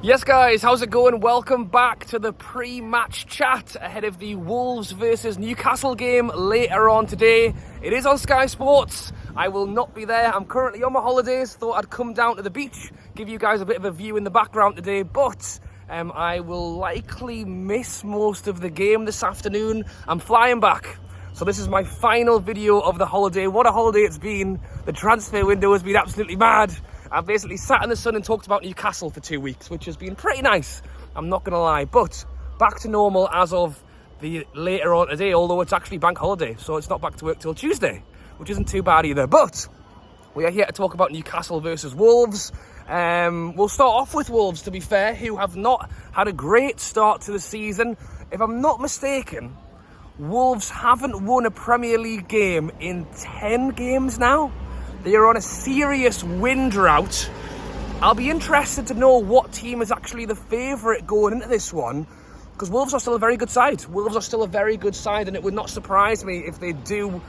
Yes guys, how's it going? Welcome back to the pre-match chat ahead of the Wolves versus Newcastle game later on today. It is on Sky Sports. I will not be there. I'm currently on my holidays. Thought I'd come down to the beach, give you guys a bit of a view in the background today, but I will likely miss most of the game this afternoon. I'm flying back. So this is my final video of the holiday. What a holiday it's been. The transfer window has been absolutely mad. I've basically sat in the sun and talked about Newcastle for 2 weeks, which has been pretty nice, I'm not going to lie. But back to normal as of the later on today, although it's actually bank holiday, so it's not back to work till Tuesday, which isn't too bad either. But we are here to talk about Newcastle versus Wolves. We'll start off with Wolves, to be fair, who have not had a great start to the season. If I'm not mistaken, Wolves haven't won a Premier League game in 10 games now. They are on a serious win drought. I'll be interested to know what team is actually the favourite going into this one, because Wolves are still a very good side. Wolves are still a very good side, and it would not surprise me if they do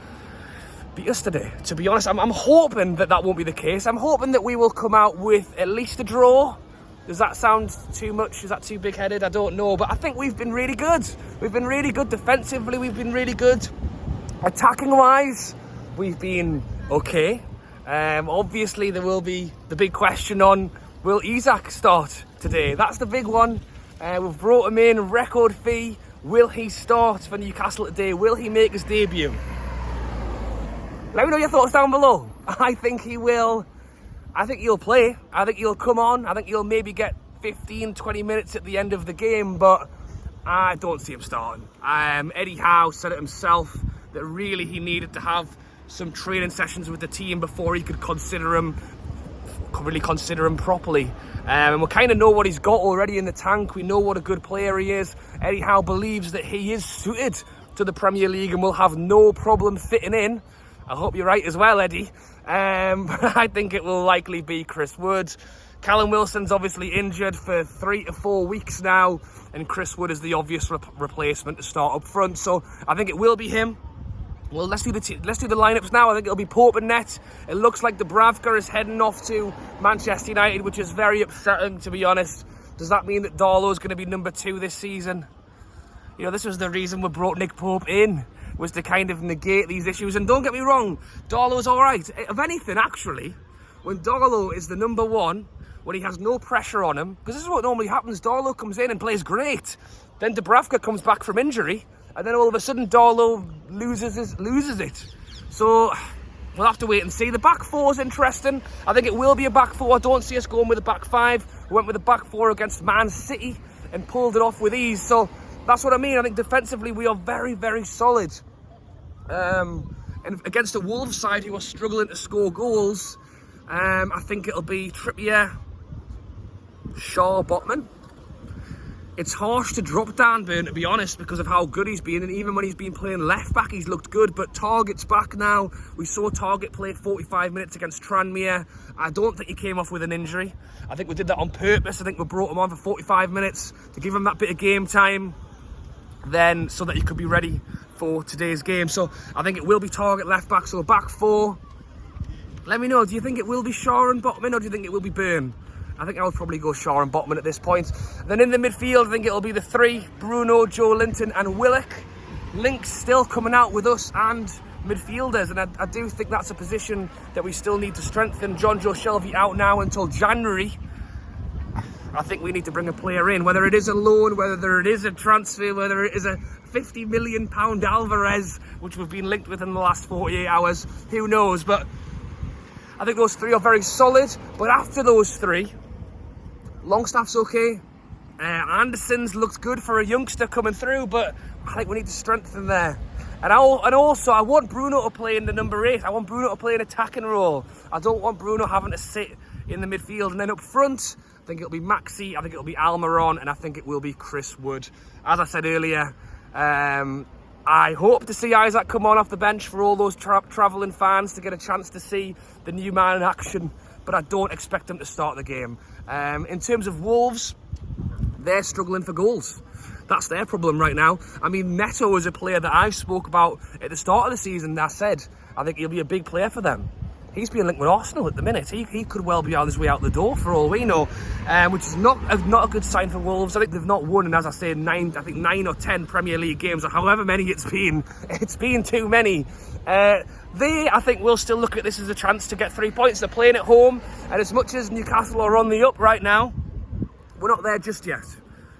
beat us today. To be honest, I'm hoping that won't be the case. I'm hoping that we will come out with at least a draw. Does that sound too much? Is that too big-headed? I don't know, but I think we've been really good. We've been really good defensively. We've been really good attacking-wise. We've been okay. Obviously, there will be the big question on, will ISAK start today? That's the big one. We've brought him in, record fee. Will he start for Newcastle today? Will he make his debut? Let me know your thoughts down below. I think he will. I think he'll play. I think he'll come on. I think he'll maybe get 15, 20 minutes at the end of the game, but I don't see him starting. Eddie Howe said it himself that really he needed to have some training sessions with the team before he could really consider him properly. And we kind of know what he's got already in the tank. We know what a good player he is. Eddie Howe believes that he is suited to the Premier League and will have no problem fitting in. I hope you're right as well, Eddie. I think it will likely be Chris Wood. Callum Wilson's obviously injured for 3 to 4 weeks now, and Chris Wood is the obvious replacement to start up front. So I think it will be him. Well, let's do the lineups now. I think it'll be Pope and net. It looks like Dubravka is heading off to Manchester United, which is very upsetting, to be honest. Does that mean that Darlow's going to be number 2 this season? You know, this was the reason we brought Nick Pope in, was to kind of negate these issues. And don't get me wrong, Darlow's all right. If anything, actually, when Darlow is the number 1, when he has no pressure on him, because this is what normally happens, Darlow comes in and plays great. Then Dubravka comes back from injury, and then all of a sudden Darlow loses it. So we'll have to wait and see. The back 4 is interesting. I think it will be a back 4. I don't see us going with a back 5. We went with a back 4 against Man City and pulled it off with ease. So that's what I mean. I think defensively we are very, very solid. And against the Wolves side who are struggling to score goals, I think it'll be Trippier, Shaw, Botman. It's harsh to drop Dan Burn, to be honest, because of how good he's been. And even when he's been playing left back, he's looked good. But Target's back now. We saw Target play 45 minutes against Tranmere. I don't think he came off with an injury. I think we did that on purpose. I think we brought him on for 45 minutes to give him that bit of game time, then so that he could be ready for today's game. So I think it will be Target left back. So back 4. Let me know, do you think it will be Shaw and Botman, or do you think it will be Burn? I think I would probably go Shaw and Botman at this point. Then in the midfield, I think it'll be the 3, Bruno, Joe Linton and Willock. Link's still coming out with us and midfielders, and I do think that's a position that we still need to strengthen. John Joe Shelby out now until January. I think we need to bring a player in, whether it is a loan, whether it is a transfer, whether it is a £50 million Alvarez, which we've been linked with in the last 48 hours. Who knows? But I think those 3 are very solid. But after those 3, Longstaff's okay. Anderson's looked good for a youngster coming through, but I think we need to strengthen there. And also, I want Bruno to play in the number 8. I want Bruno to play an attacking role. I don't want Bruno having to sit in the midfield. And then up front, I think it'll be Maxi, I think it'll be Almiron, and I think it will be Chris Wood. As I said earlier, I hope to see ISAK come on off the bench for all those travelling fans to get a chance to see the new man in action, but I don't expect him to start the game. In terms of Wolves, they're struggling for goals. That's their problem right now. I mean, Neto was a player that I spoke about at the start of the season. I said, I think he'll be a big player for them. He's being linked with Arsenal at the minute. He could well be on his way out the door for all we know, which is not a good sign for Wolves. I think they've not won, and as I say, 9 or 10 Premier League games, or however many it's been. It's been too many. I think, will still look at this as a chance to get 3 points. They're playing at home, and as much as Newcastle are on the up right now, we're not there just yet.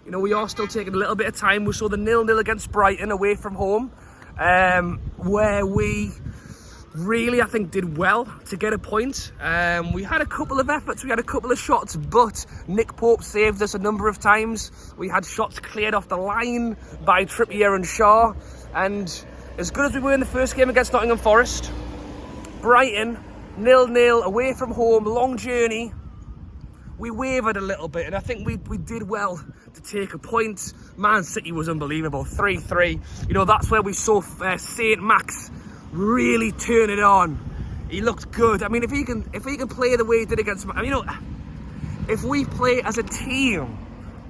You know, we are still taking a little bit of time. We saw the 0-0 against Brighton away from home, where we really, I think, did well to get a point. We had a couple of efforts, we had a couple of shots, but Nick Pope saved us a number of times. We had shots cleared off the line by Trippier and Shaw, and as good as we were in the first game against Nottingham Forest, Brighton, 0-0, away from home, long journey, we wavered a little bit, and I think we did well to take a point. Man City was unbelievable, 3-3. You know, that's where we saw St. Max really turn it on. He looked good. I mean, if he can play the way he did against, I mean, you know, if we play as a team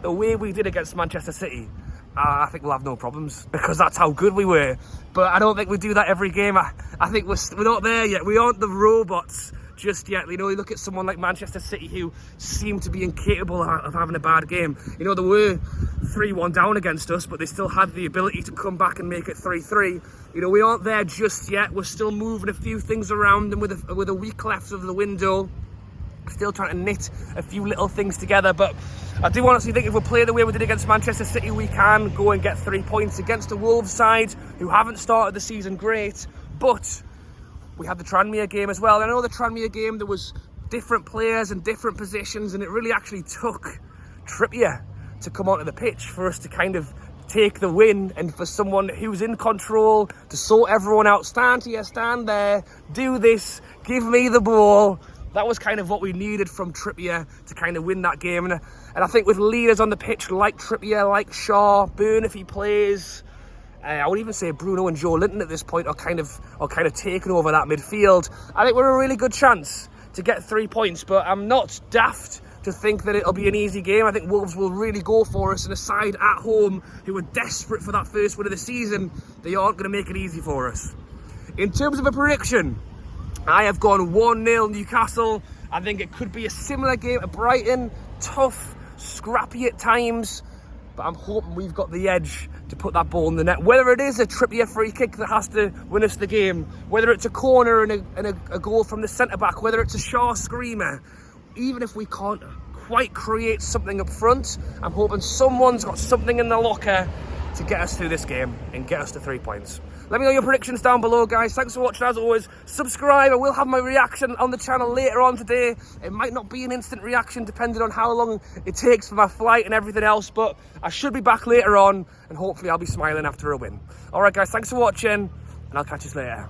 the way we did against Manchester City, I think we'll have no problems, because that's how good we were. But I don't think we do that every game. I think we're not there yet. We aren't the robots just yet. You know, you look at someone like Manchester City, who seem to be incapable of having a bad game. You know, they were 3-1 down against us, but they still had the ability to come back and make it 3-3. You know, we aren't there just yet. We're still moving a few things around, and with a week left of the window, still trying to knit a few little things together. But I do honestly think if we play the way we did against Manchester City, we can go and get 3 points against the Wolves side, who haven't started the season great. But we had the Tranmere game as well. And I know the Tranmere game, there was different players and different positions, and it really actually took Trippier to come onto the pitch for us to kind of take the win, and for someone who's in control to sort everyone out. Stand here, stand there, do this, give me the ball. That was kind of what we needed from Trippier to kind of win that game. And I think with leaders on the pitch like Trippier, like Shaw, Burn if he plays, I would even say Bruno and Joe Linton at this point are kind of taking over that midfield. I think we're a really good chance to get 3 points, but I'm not daft to think that it'll be an easy game. I think Wolves will really go for us, and a side at home who are desperate for that first win of the season, they aren't going to make it easy for us. In terms of a prediction, I have gone 1-0 Newcastle. I think it could be a similar game to Brighton. Tough, scrappy at times, but I'm hoping we've got the edge to put that ball in the net. Whether it is a Trippier free kick that has to win us the game, whether it's a corner and a goal from the centre-back, whether it's a Shaw screamer, even if we can't quite create something up front, I'm hoping someone's got something in the locker to get us through this game and get us to 3 points. Let me know your predictions down below, guys. Thanks for watching. As always, subscribe. I will have my reaction on the channel later on today. It might not be an instant reaction depending on how long it takes for my flight and everything else, but I should be back later on, and hopefully I'll be smiling after a win. All right, guys, thanks for watching, and I'll catch you later.